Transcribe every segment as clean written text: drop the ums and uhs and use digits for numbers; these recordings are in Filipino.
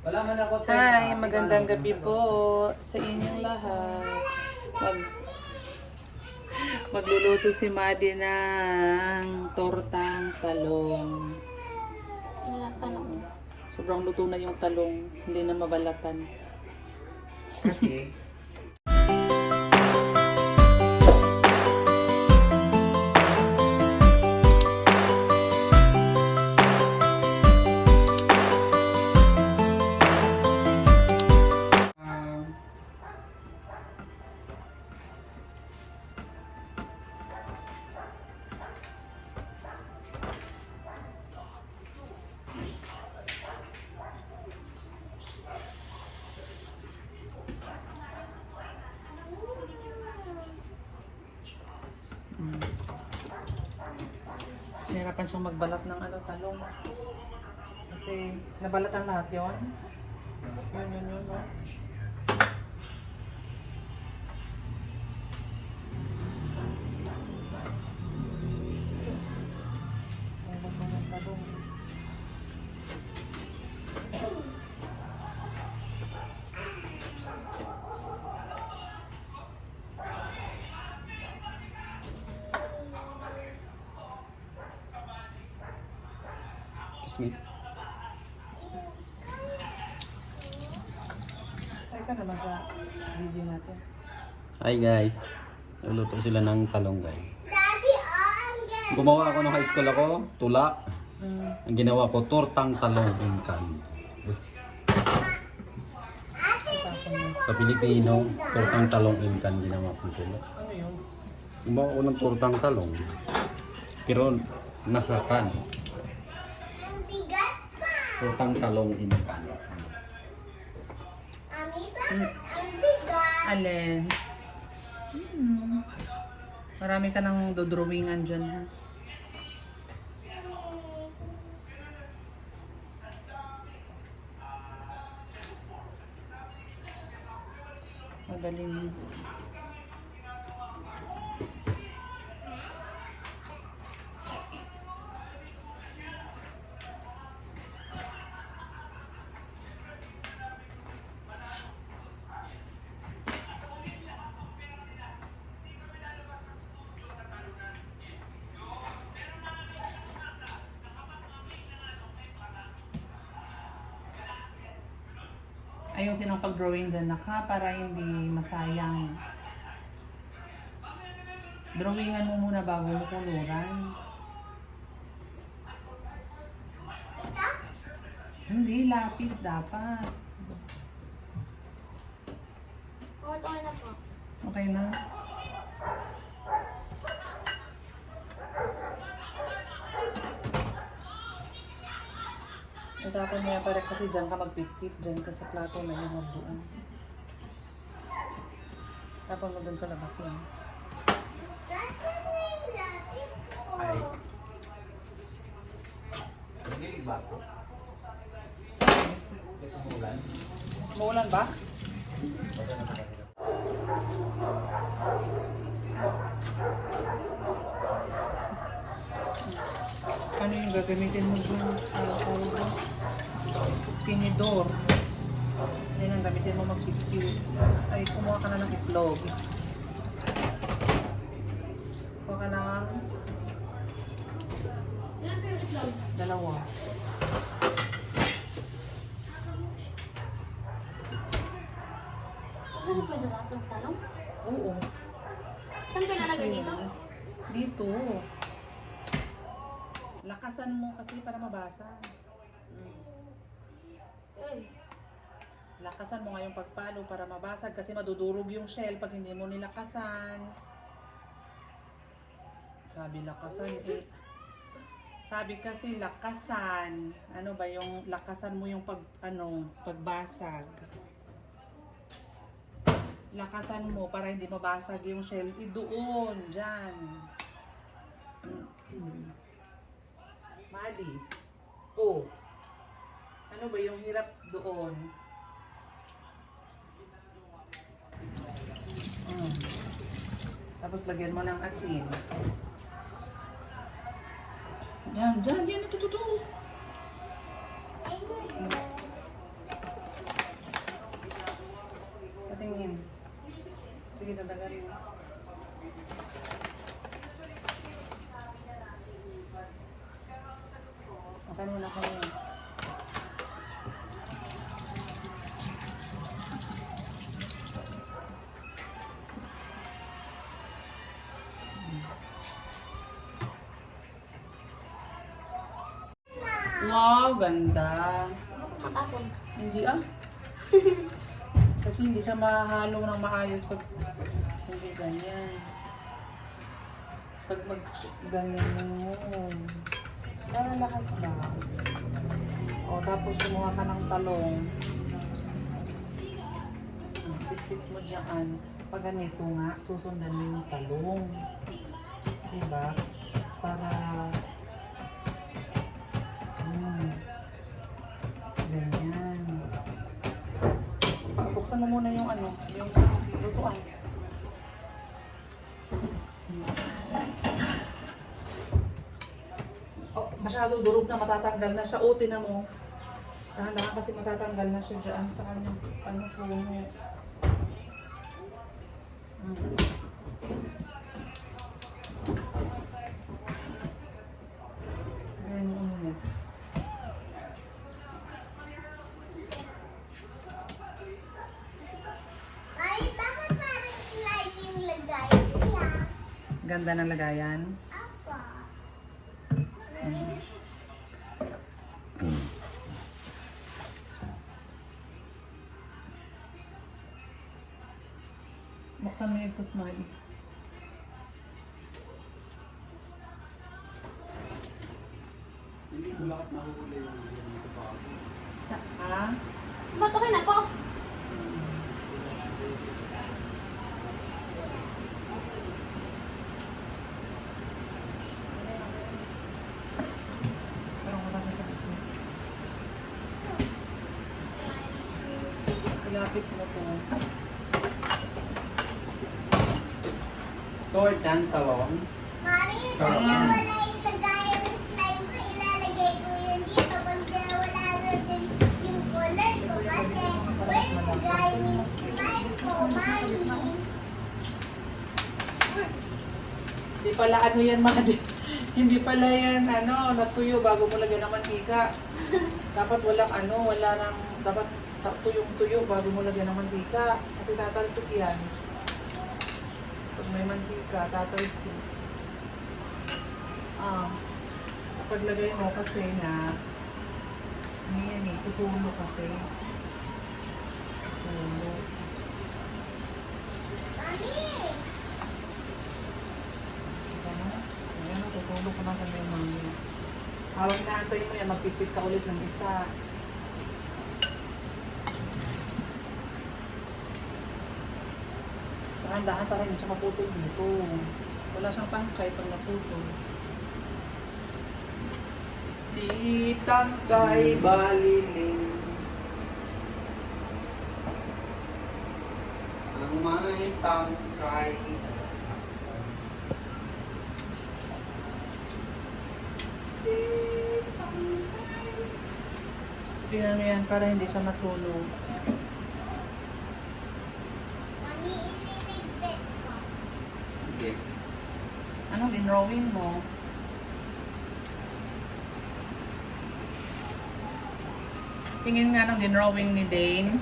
Wala man ako. Hi, magandang gabi po sa inyong lahat. Magluluto si Maddie ng tortang talong. Sobrang luto na yung talong, hindi na mabalatan. Kasi, Nahirapan siyang magbalat ng talong. Kasi nabalatan lahat yon. Yun. No? Nabalatan ng talong. me. Ay ka naman sa video natin. Hi guys. Luluto sila ng talong guys. Gumawa ako nung high school ako, tula. Ang ginawa ko, tortang talong inkan. Sa Pilipino, tortang talong inkan ginawa ko tula. Ano yun? Gumawa ko ng tortang talong. Pero nasakan. Tortang talong inkan. Alin? Marami ka nang dodrawingan dyan, ha? Madaling. Ayusin ang pag-drawing dyan naka para hindi masayang. Drawingan mo muna bago mo kuluran. Hindi, lapis dapat. Okay na po. Okay na? Itapan mo yan para kasi dyan ka magpit-pit. Dyan ka sa plato na yung magbuon. Tapon mo dun sa labas yan. Ay. Nililig ba ako? Ito mulan. Maulan ba? Ano yung gagamitin mo dyan? Tinidor. Yan ang gamitin mo mag-pit-pit. Ay, kumuha ka na ng itlog. Kumuha ka ng Ilan kayo itlog? dalawa. Saan pa dyan ang talong? Oo. Saan pa ilalagay dito? Dito. Lakasan mo kasi para mabasa. Ay, Lakasan mo nga yung pagpalo para mabasag kasi madudurog yung shell pag hindi mo nilakasan. Sabi lakasan eh. Sabi kasi lakasan. Ano ba yung lakasan mo yung pagbasag. Lakasan mo para hindi mabasag yung shell. Doon, dyan. Mali. Oh. Ano ba yung hirap doon? Tapos lagyan mo ng asin. Diyan, yan, ito. dagdagan mo. Okay muna kami. Wow, ganda. Katapon. Hindi ah. Kasi hindi siya mahalo ng maayos pag hindi ganyan. Pag ganyan mo. Parang lakas ba? O tapos kumuha ka ng talong. Pit-pit mo dyan. Pag ganito nga, susundan mo yung talong. Diba? Para ganyan. Buksan mo muna yung ano, yung lutuan. Oh, masyado durog na, matatanggal na siya. O, tinan mo. Dahan-dahan kasi matatanggal na siya dyan sa kanyang ano puno. Ayan yung umunit. Ay, bakit parang slime yung lagay niya? Ganda ng lagayan. Apa? Buksan mo yung exhaust mo. Hindi mo lahat nahuli yung dito pa ako. Saan? Ba't okay na po? Parang wala ka sa likod. Ilapit mo to. Toward ng talong. Mami, pag nawala yung lagayan ng slime ko, ilalagay ko yun dito. Pag nawala na din yung color ko, kasi where lagay yung slime ko, Mami? Hindi pala ano yan mga hindi pala yan ano, natuyo bago mo lagyan ng mantika. Dapat walang ano, wala nang, dapat tuyong-tuyo bago mo lagyan ng mantika. Kasi tatalsik yan. Pag may mantika, tatalsik. Kapag lagay mo kasi na, ano yan eh, tutulo kasi. Tutulo. Mami! Ayan, tutulog ko na sa may mga. Hawag na antay mo yan, magpipit ka ulit ng isa. Dahan-dahan para hindi siya maputol dito. Wala siyang pangkay pag naputol. Si Tangkay Baliling. Ang may tangkay. Tingnan mo yan para hindi siya masunog. Mami, ililigpit ko. Okay. Anong dinrawing mo? Tingin nga ng dinrawing ni Dane.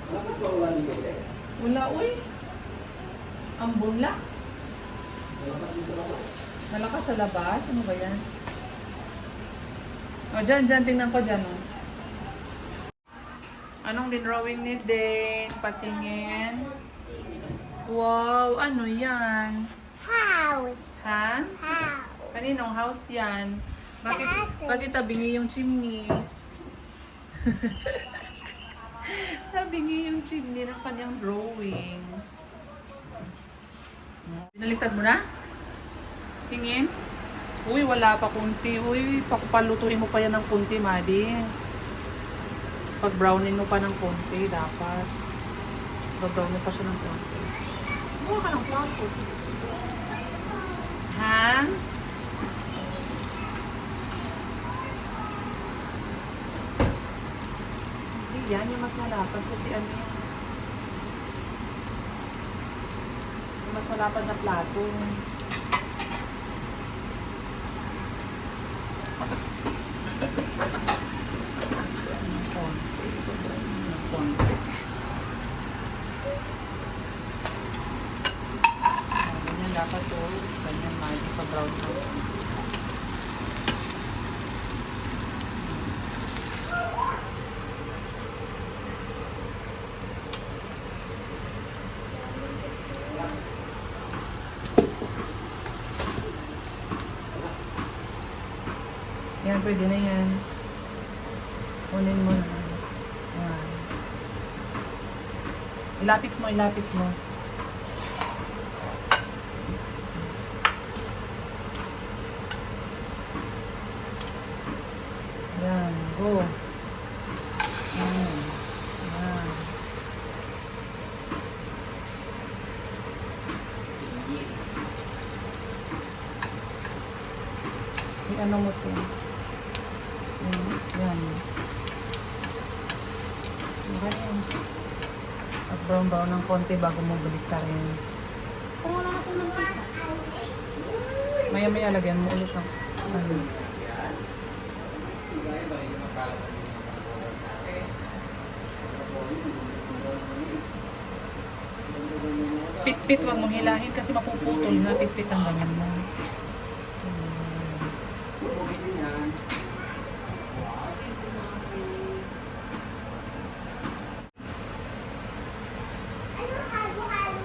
Bakit ba wala nito eh? Wala, uy. Ang bula. Malakas sa labas? Ano ba yan? O, dyan, tingnan ko dyan, o. Anong dinrawing ni Dane? Patingin. Wow, ano yan? House. Ha? House. Kaninong house yan? Bakit, Sa atin. bakit tabingi yung chimney? Tabingi yung chimney ng kanyang drawing. Binaliktad mo na? Tingin? Uy, wala pa kunti. Uy, palutuin mo pa yan ng kunti, Madi. Pag brownin mo pa ng konti, dapat. Pag-brown mo pa siya ng konti. Buka ka ng plato. Ha? Hindi yan, yung mas malapad kasi ano yan. mas malapad na plato. Konti. Ganyan dapat to. Ganyan mali pa brown to. Yan, pwede na yan. Kunin mo na. Yan. Ilapit mo, ilapit mo. Yan, go. Yan. Yan. I-ano mo to. Yan. Yan. At brown-brown ng konti bago mo balik ka rin. Kung wala na po ng pizza. Maya-maya lagyan mo ulit ng ano. Pit-pit, wag mong hilahin kasi mapuputol na. Pit-pit ang ganyan mo. Ano halo-halo?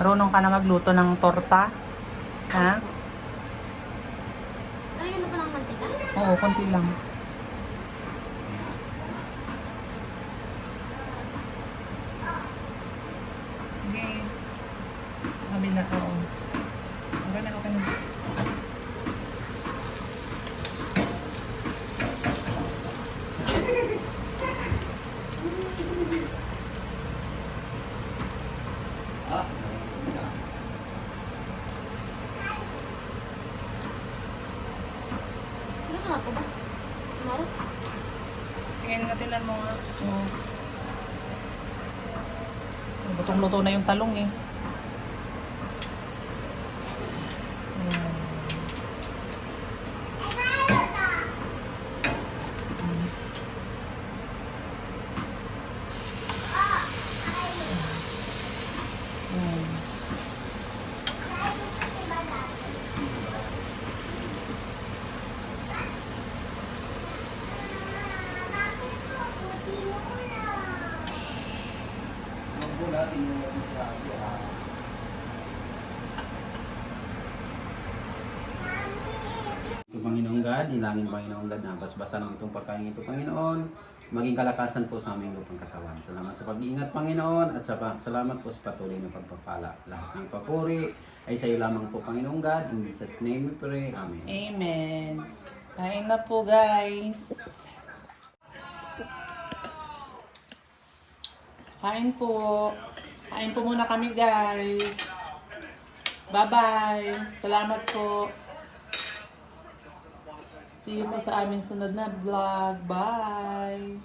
Marunong ka na magluto ng torta? Ha? Lalagyan mo pa ng mantika? Oo, konti lang. Sige. Kabila ka, oo. Okay na, okay na. Ano nga po ba? Maro? Tingnan natin lang mo nga. Oo. Lutong-luto na yung talong eh. Ayan. Ayan. Ito Panginoong God, ilangin Panginoong God na basbasan ng itong pagkain ito Panginoon. Maging kalakasan po sa aming lupang katawan. Salamat sa pag-iingat Panginoon at salamat po sa patuloy na pagpapala. Lahat ng papuri ay sa iyo lamang po Panginoong God. In Jesus' name we pray. Amen. Amen. Kain na po guys. Kain po. Kain po muna kami guys. Bye-bye. Salamat po. See you po sa aming sunod na vlog. Bye!